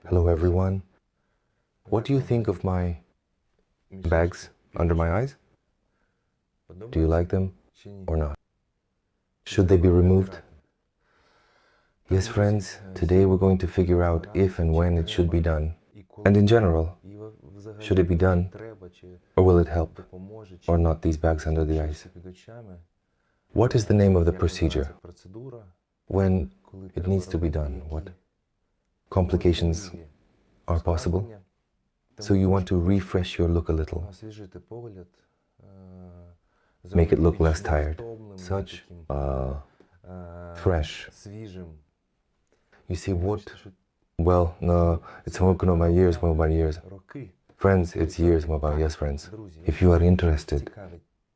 Hello everyone. What do you think of my bags under my eyes? Do you like them or not? Should they be removed? Yes, friends, today we're going to figure out if and when it should be done. And in general, should it be done, or will it help, or not, these bags under the eyes? What is the name of the procedure? When it needs to be done, what complications are possible? So you want to refresh your look a little, make it look less tired, such fresh. You see what? Well, no, it's about years. Friends, it's years, yes, friends. If you are interested,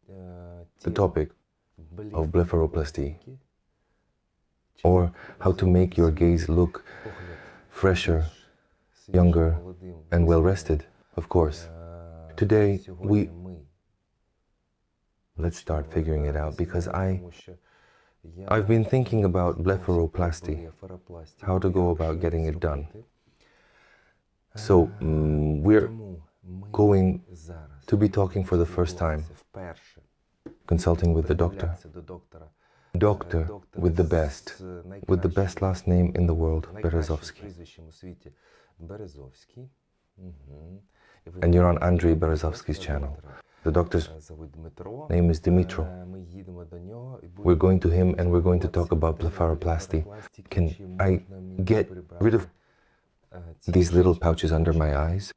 the topic of blepharoplasty, or how to make your gaze look fresher, younger, and well-rested, of course. Today, let's start figuring it out, because I've been thinking about blepharoplasty, how to go about getting it done. So, we're going to be talking for the first time, consulting with the doctor with the best last name in the world, Berezovskyi. And you're on Andrei Berezovsky's channel. The doctor's name is Dmytro. We're going to him and we're going to talk about blepharoplasty. Can I get rid of these little pouches under my eyes?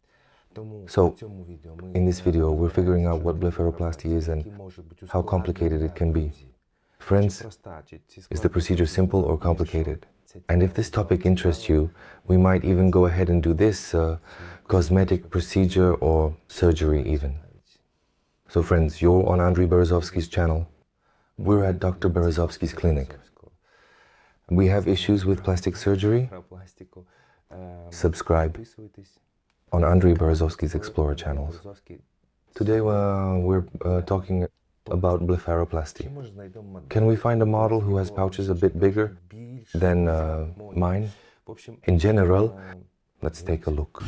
So, in this video, we're figuring out what blepharoplasty is and how complicated it can be. Friends, is the procedure simple or complicated? And if this topic interests you, we might even go ahead and do this cosmetic procedure or surgery even. So friends, you're on Andrei Berezovsky's channel. We're at Dr. Berezovsky's clinic. We have issues with plastic surgery. Subscribe on Andrei Berezovsky's Explorer channels. Today we're talking about blepharoplasty. Can we find a model who has pouches a bit bigger than mine? In general, let's take a look.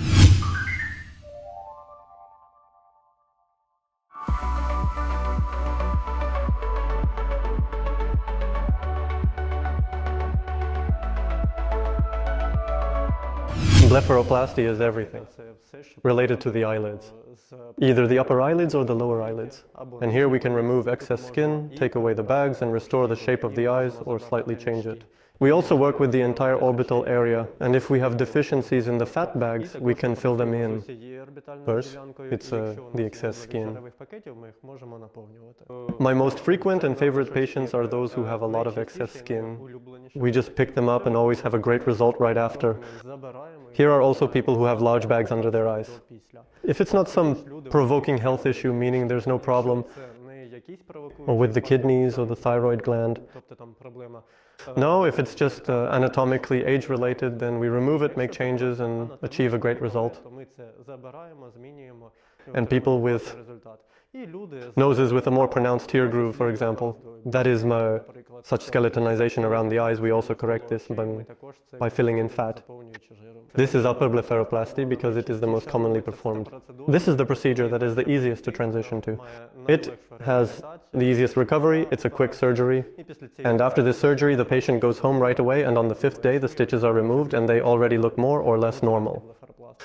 Blepharoplasty is everything related to the eyelids, either the upper eyelids or the lower eyelids. And here we can remove excess skin, take away the bags, and restore the shape of the eyes or slightly change it. We also work with the entire orbital area, and if we have deficiencies in the fat bags, we can fill them in. First, it's the excess skin. My most frequent and favorite patients are those who have a lot of excess skin. We just pick them up and always have a great result right after. Here are also people who have large bags under their eyes. If it's not some provoking health issue, meaning there's no problem, or with the kidneys or the thyroid gland. No, if it's just anatomically age-related, then we remove it, make changes, and achieve a great result. And people with noses with a more pronounced tear groove, for example, that is such skeletonization around the eyes, we also correct this by filling in fat. This is upper blepharoplasty because it is the most commonly performed. This is the procedure that is the easiest to transition to. It has the easiest recovery, it's a quick surgery, and after this surgery the patient goes home right away, and on the 5th day the stitches are removed and they already look more or less normal.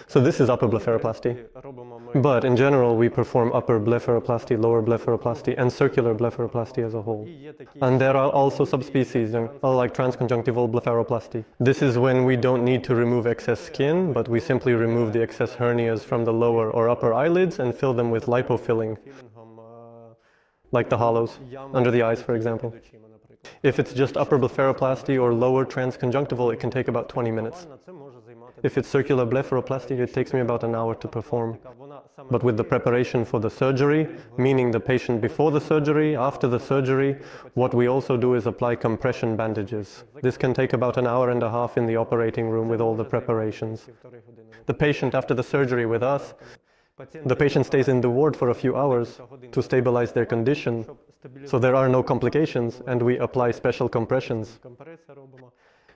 So this is upper blepharoplasty. But in general we perform upper blepharoplasty, lower blepharoplasty, and circular blepharoplasty as a whole. And there are also subspecies, like transconjunctival blepharoplasty. This is when we don't need to remove excess skin, but we simply remove the excess hernias from the lower or upper eyelids and fill them with lipofilling, like the hollows under the eyes, for example. If it's just upper blepharoplasty or lower transconjunctival, it can take about 20 minutes. If it's circular blepharoplasty, it takes me about an hour to perform. But with the preparation for the surgery, meaning the patient before the surgery, after the surgery, what we also do is apply compression bandages. This can take about an hour and a half in the operating room with all the preparations. The patient after the surgery with us, the patient stays in the ward for a few hours to stabilize their condition, so there are no complications, and we apply special compressions.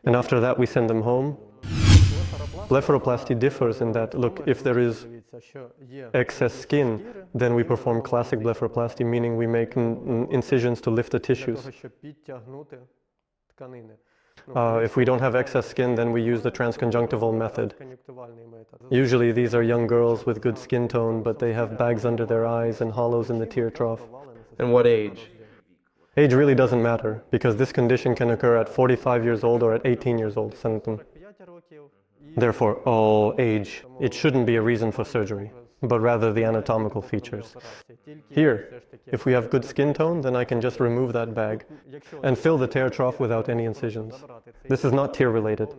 And after that we send them home. Blepharoplasty differs in that, look, if there is excess skin, then we perform classic blepharoplasty, meaning we make incisions to lift the tissues. If we don't have excess skin, then we use the transconjunctival method. Usually these are young girls with good skin tone, but they have bags under their eyes and hollows in the tear trough. And what age? Age really doesn't matter, because this condition can occur at 45 years old or at 18 years old. Therefore, all age, it shouldn't be a reason for surgery, but rather the anatomical features. Here, if we have good skin tone, then I can just remove that bag and fill the tear trough without any incisions. This is not tear related.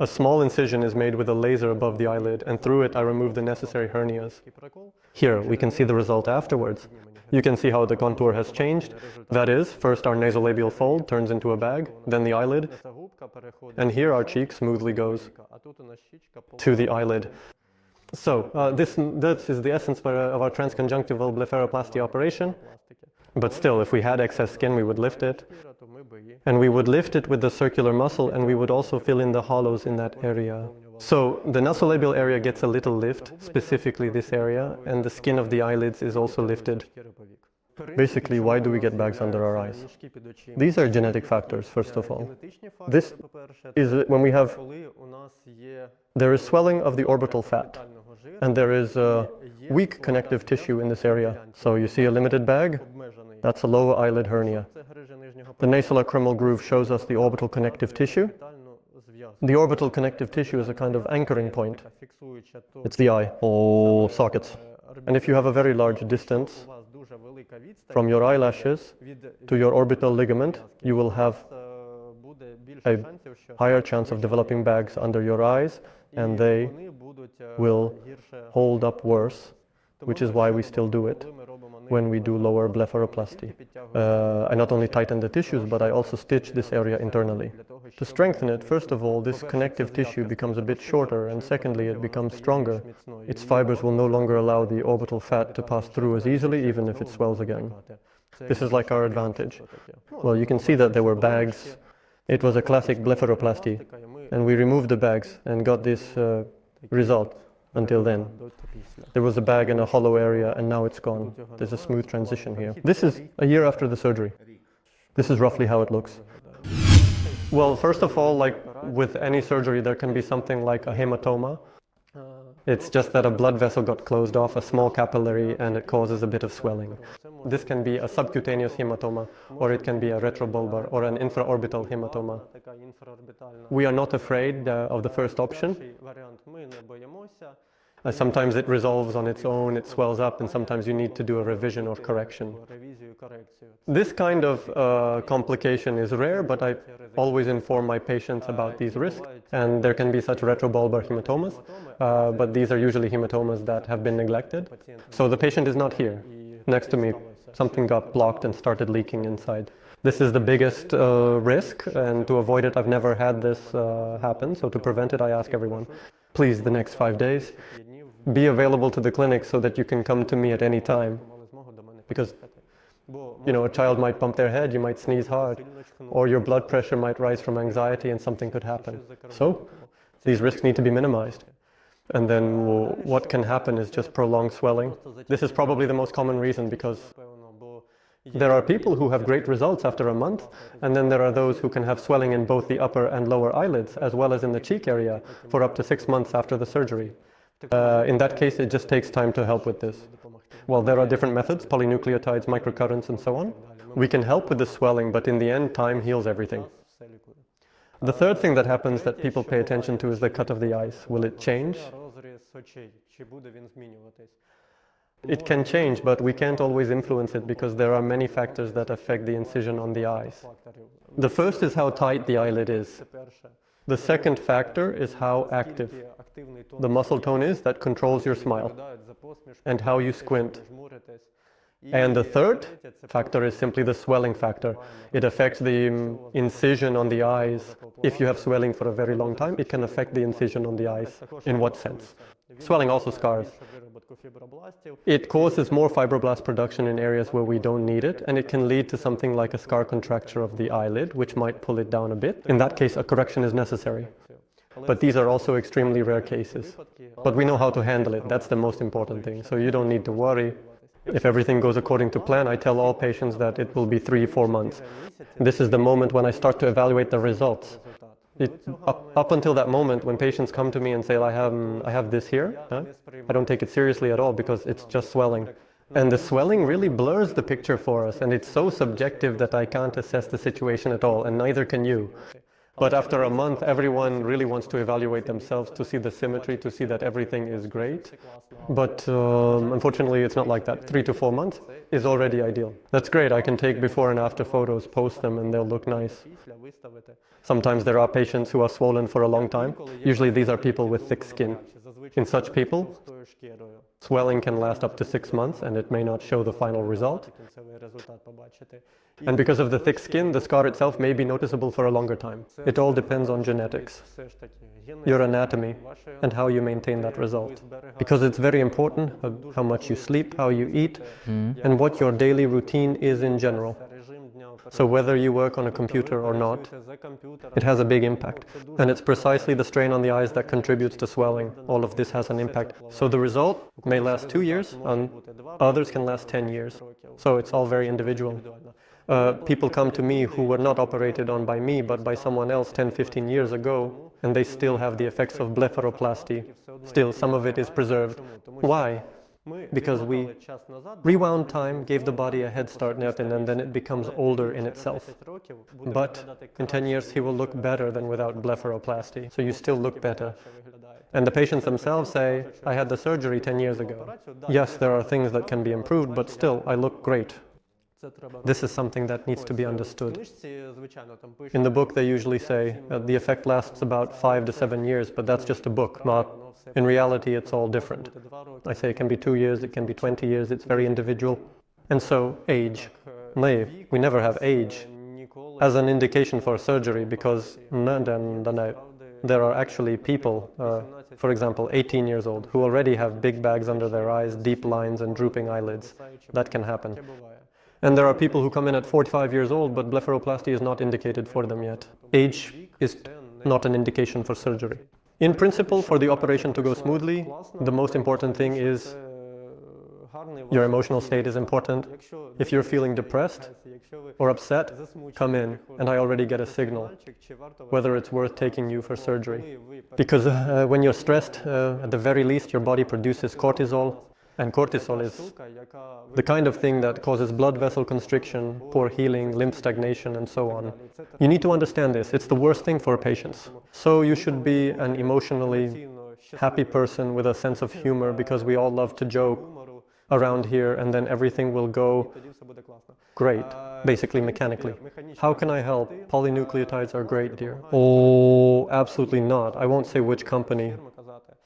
A small incision is made with a laser above the eyelid, and through it I remove the necessary hernias. Here, we can see the result afterwards. You can see how the contour has changed. That is, first our nasolabial fold turns into a bag, then the eyelid, and here our cheek smoothly goes to the eyelid. So, this is the essence of our transconjunctival blepharoplasty operation. But still, if we had excess skin, we would lift it. And we would lift it with the circular muscle, and we would also fill in the hollows in that area. So, the nasolabial area gets a little lift, specifically this area, and the skin of the eyelids is also lifted. Basically, why do we get bags under our eyes? These are genetic factors, first of all. This is when we have, there is swelling of the orbital fat, and there is a weak connective tissue in this area. So you see a limited bag, that's a lower eyelid hernia. The nasolacrimal groove shows us the orbital connective tissue. The orbital connective tissue is a kind of anchoring point. It's the eye, all sockets. And if you have a very large distance from your eyelashes to your orbital ligament, you will have a higher chance of developing bags under your eyes, and they will hold up worse, which is why we still do it when we do lower blepharoplasty. I not only tighten the tissues, but I also stitch this area internally. To strengthen it, first of all, this connective tissue becomes a bit shorter, and secondly, it becomes stronger. Its fibers will no longer allow the orbital fat to pass through as easily, even if it swells again. This is like our advantage. Well, you can see that there were bags. It was a classic blepharoplasty, and we removed the bags and got this result. Until then, there was a bag in a hollow area, and now it's gone. There's a smooth transition here. This is a year after the surgery. This is roughly how it looks. Well, first of all, like with any surgery, there can be something like a hematoma. It's just that a blood vessel got closed off, a small capillary, and it causes a bit of swelling. This can be a subcutaneous hematoma, or it can be a retrobulbar or an infraorbital hematoma. We are not afraid of the first option. Sometimes it resolves on its own, it swells up, and sometimes you need to do a revision or correction. This kind of complication is rare, but I always inform my patients about these risks, and there can be such retrobulbar hematomas, but these are usually hematomas that have been neglected. So the patient is not here. Next to me, something got blocked and started leaking inside. This is the biggest risk, and to avoid it, I've never had this happen, so to prevent it, I ask everyone, please, the next 5 days, be available to the clinic so that you can come to me at any time. Because, you know, a child might bump their head, you might sneeze hard, or your blood pressure might rise from anxiety and something could happen. So, these risks need to be minimized. And then what can happen is just prolonged swelling. This is probably the most common reason, because there are people who have great results after a month, and then there are those who can have swelling in both the upper and lower eyelids, as well as in the cheek area, for up to 6 months after the surgery. In that case, it just takes time to help with this. Well, there are different methods, polynucleotides, microcurrents, and so on. We can help with the swelling, but in the end, time heals everything. The third thing that happens that people pay attention to is the cut of the eyes. Will it change? It can change, but we can't always influence it because there are many factors that affect the incision on the eyes. The first is how tight the eyelid is. The second factor is how active the muscle tone is that controls your smile and how you squint. And the third factor is simply the swelling factor. It affects the incision on the eyes. If you have swelling for a very long time, it can affect the incision on the eyes. In what sense? Swelling also scars. It causes more fibroblast production in areas where we don't need it, and it can lead to something like a scar contracture of the eyelid, which might pull it down a bit. In that case, a correction is necessary. But these are also extremely rare cases. But we know how to handle it. That's the most important thing. So you don't need to worry. If everything goes according to plan, I tell all patients that it will be 3-4 months. This is the moment when I start to evaluate the results. Up until that moment, when patients come to me and say, I have this here, I don't take it seriously at all because it's just swelling. And the swelling really blurs the picture for us, and it's so subjective that I can't assess the situation at all, and neither can you. But after a month, everyone really wants to evaluate themselves to see the symmetry, to see that everything is great. But unfortunately, it's not like that. 3 to 4 months is already ideal. That's great. I can take before and after photos, post them, and they'll look nice. Sometimes there are patients who are swollen for a long time. Usually these are people with thick skin. In such people, swelling can last up to 6 months and it may not show the final result. And because of the thick skin, the scar itself may be noticeable for a longer time. It all depends on genetics, your anatomy, and how you maintain that result. Because it's very important how much you sleep, how you eat, and what your daily routine is in general. So whether you work on a computer or not, it has a big impact. And it's precisely the strain on the eyes that contributes to swelling. All of this has an impact. So the result may last 2 years, and others can last 10 years. So it's all very individual. People come to me who were not operated on by me, but by someone else 10-15 years ago, and they still have the effects of blepharoplasty. Still, some of it is preserved. Why? Because we rewound time, gave the body a head start, and then it becomes older in itself. But in 10 years, he will look better than without blepharoplasty. So you still look better. And the patients themselves say, I had the surgery 10 years ago. Yes, there are things that can be improved, but still, I look great. This is something that needs to be understood. In the book, they usually say the effect lasts about 5 to 7 years, but that's just a book. In reality, it's all different. I say it can be 2 years, it can be 20 years, it's very individual. And so, age. We never have age as an indication for surgery because there are actually people, for example, 18 years old, who already have big bags under their eyes, deep lines and drooping eyelids. That can happen. And there are people who come in at 45 years old, but blepharoplasty is not indicated for them yet. Age is not an indication for surgery. In principle, for the operation to go smoothly, the most important thing is your emotional state is important. If you're feeling depressed or upset, come in, and I already get a signal whether it's worth taking you for surgery. Because when you're stressed, at the very least, your body produces cortisol, and cortisol is the kind of thing that causes blood vessel constriction, poor healing, lymph stagnation, and so on. You need to understand this. It's the worst thing for patients. So you should be an emotionally happy person with a sense of humor, because we all love to joke around here, and then everything will go great, basically mechanically. How can I help? Polynucleotides are great, dear. Oh, absolutely not. I won't say which company.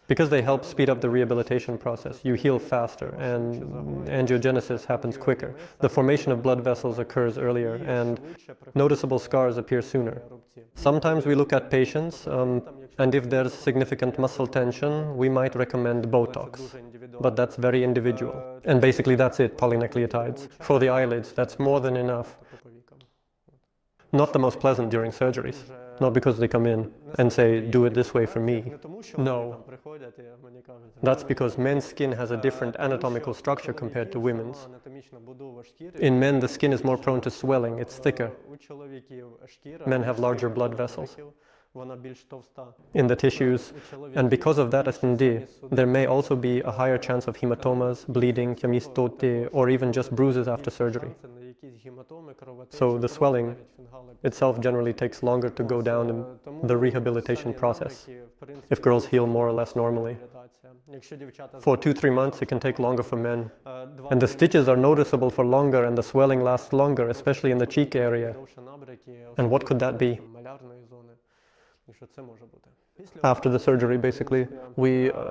Because they help speed up the rehabilitation process. You heal faster, and angiogenesis happens quicker. The formation of blood vessels occurs earlier, and noticeable scars appear sooner. Sometimes we look at patients, and if there's significant muscle tension, we might recommend Botox. But that's very individual. And basically that's it, polynucleotides. For the eyelids, that's more than enough. Not the most pleasant during surgeries. Not because they come in and say, do it this way for me. No. That's because men's skin has a different anatomical structure compared to women's. In men, the skin is more prone to swelling, it's thicker. Men have larger blood vessels in the tissues, and because of that SND, there may also be a higher chance of hematomas, bleeding, chemistote, or even just bruises after surgery. So the swelling itself generally takes longer to go down in the rehabilitation process, if girls heal more or less normally. For 2-3 months, it can take longer for men. And the stitches are noticeable for longer, and the swelling lasts longer, especially in the cheek area. And what could that be? After the surgery, basically,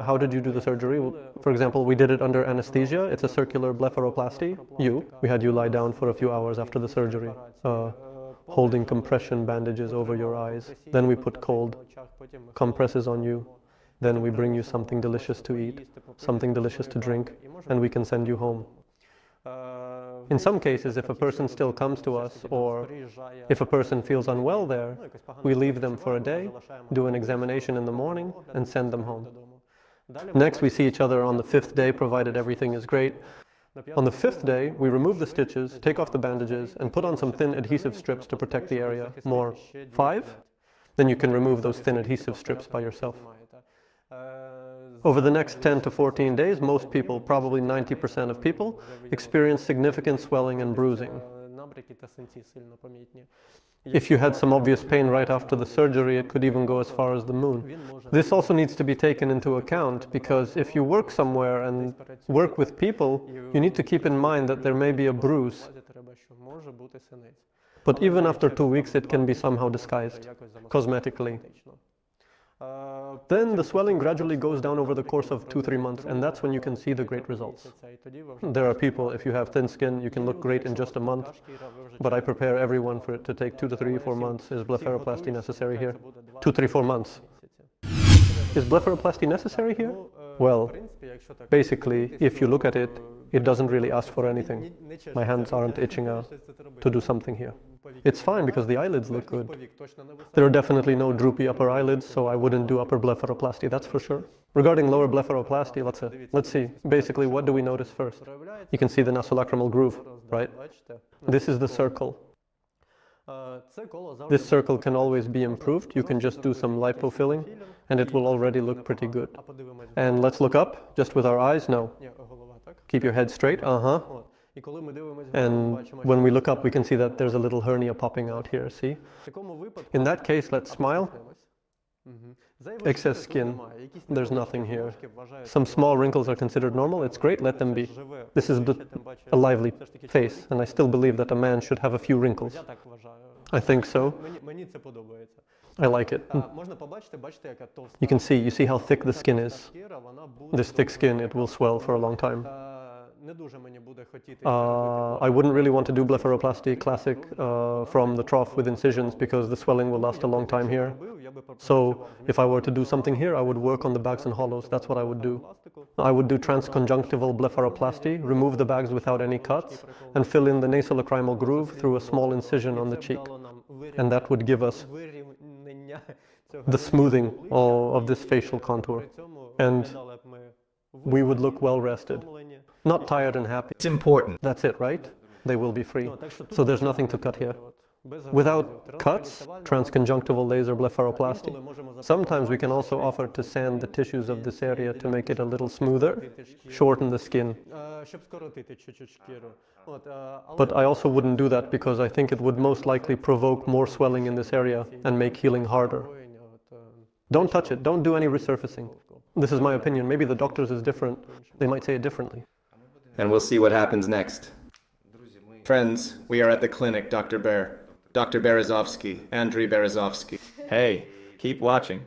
how did you do the surgery? For example, we did it under anesthesia. It's a circular blepharoplasty. We had you lie down for a few hours after the surgery, holding compression bandages over your eyes. Then we put cold compresses on you. Then we bring you something delicious to eat, something delicious to drink, and we can send you home. In some cases, if a person still comes to us, or if a person feels unwell there, we leave them for a day, do an examination in the morning, and send them home. Next, we see each other on the 5th day, provided everything is great. On the 5th day, we remove the stitches, take off the bandages, and put on some thin adhesive strips to protect the area more. 5? Then you can remove those thin adhesive strips by yourself. Over the next 10 to 14 days, most people, probably 90% of people, experience significant swelling and bruising. If you had some obvious pain right after the surgery, it could even go as far as the moon. This also needs to be taken into account, because if you work somewhere and work with people, you need to keep in mind that there may be a bruise. But even after 2 weeks, it can be somehow disguised, cosmetically. Then the swelling gradually goes down over the course of 2-3 months, and that's when you can see the great results. There are people, if you have thin skin, you can look great in just a month, but I prepare everyone for it to take 2 to 3, 4 months. Is blepharoplasty necessary here? 2, 3, 4 months. Is blepharoplasty necessary here? Well, basically, if you look at it, it doesn't really ask for anything. My hands aren't itching to do something here. It's fine because the eyelids look good. There are definitely no droopy upper eyelids, so I wouldn't do upper blepharoplasty, that's for sure. Regarding lower blepharoplasty, let's see. Basically, what do we notice first? You can see the nasolacrimal groove, right? This is the circle. This circle can always be improved. You can just do some lipofilling, and it will already look pretty good. And let's look up, just with our eyes. No. Keep your head straight. And when we look up, we can see that there's a little hernia popping out here, see? In that case, let's smile. Excess skin, there's nothing here. Some small wrinkles are considered normal, it's great, let them be. This is a lively face, and I still believe that a man should have a few wrinkles. I think so. I like it. You see how thick the skin is. This thick skin, it will swell for a long time. I wouldn't really want to do blepharoplasty classic from the trough with incisions, because the swelling will last a long time here. So if I were to do something here, I would work on the bags and hollows. That's what I would do. I would do transconjunctival blepharoplasty, remove the bags without any cuts, and fill in the nasolacrimal groove through a small incision on the cheek. And that would give us the smoothing of this facial contour. And we would look well rested. Not tired and happy. It's important. That's it, right? They will be free. So there's nothing to cut here. Without cuts, transconjunctival laser blepharoplasty. Sometimes we can also offer to sand the tissues of this area to make it a little smoother, shorten the skin. But I also wouldn't do that because I think it would most likely provoke more swelling in this area and make healing harder. Don't touch it, don't do any resurfacing. This is my opinion. Maybe the doctor's is different. They might say it differently. And we'll see what happens next. Friends, we are at the clinic, Dr. Berezovskyi, Andriy Berezovskyi. Hey, keep watching.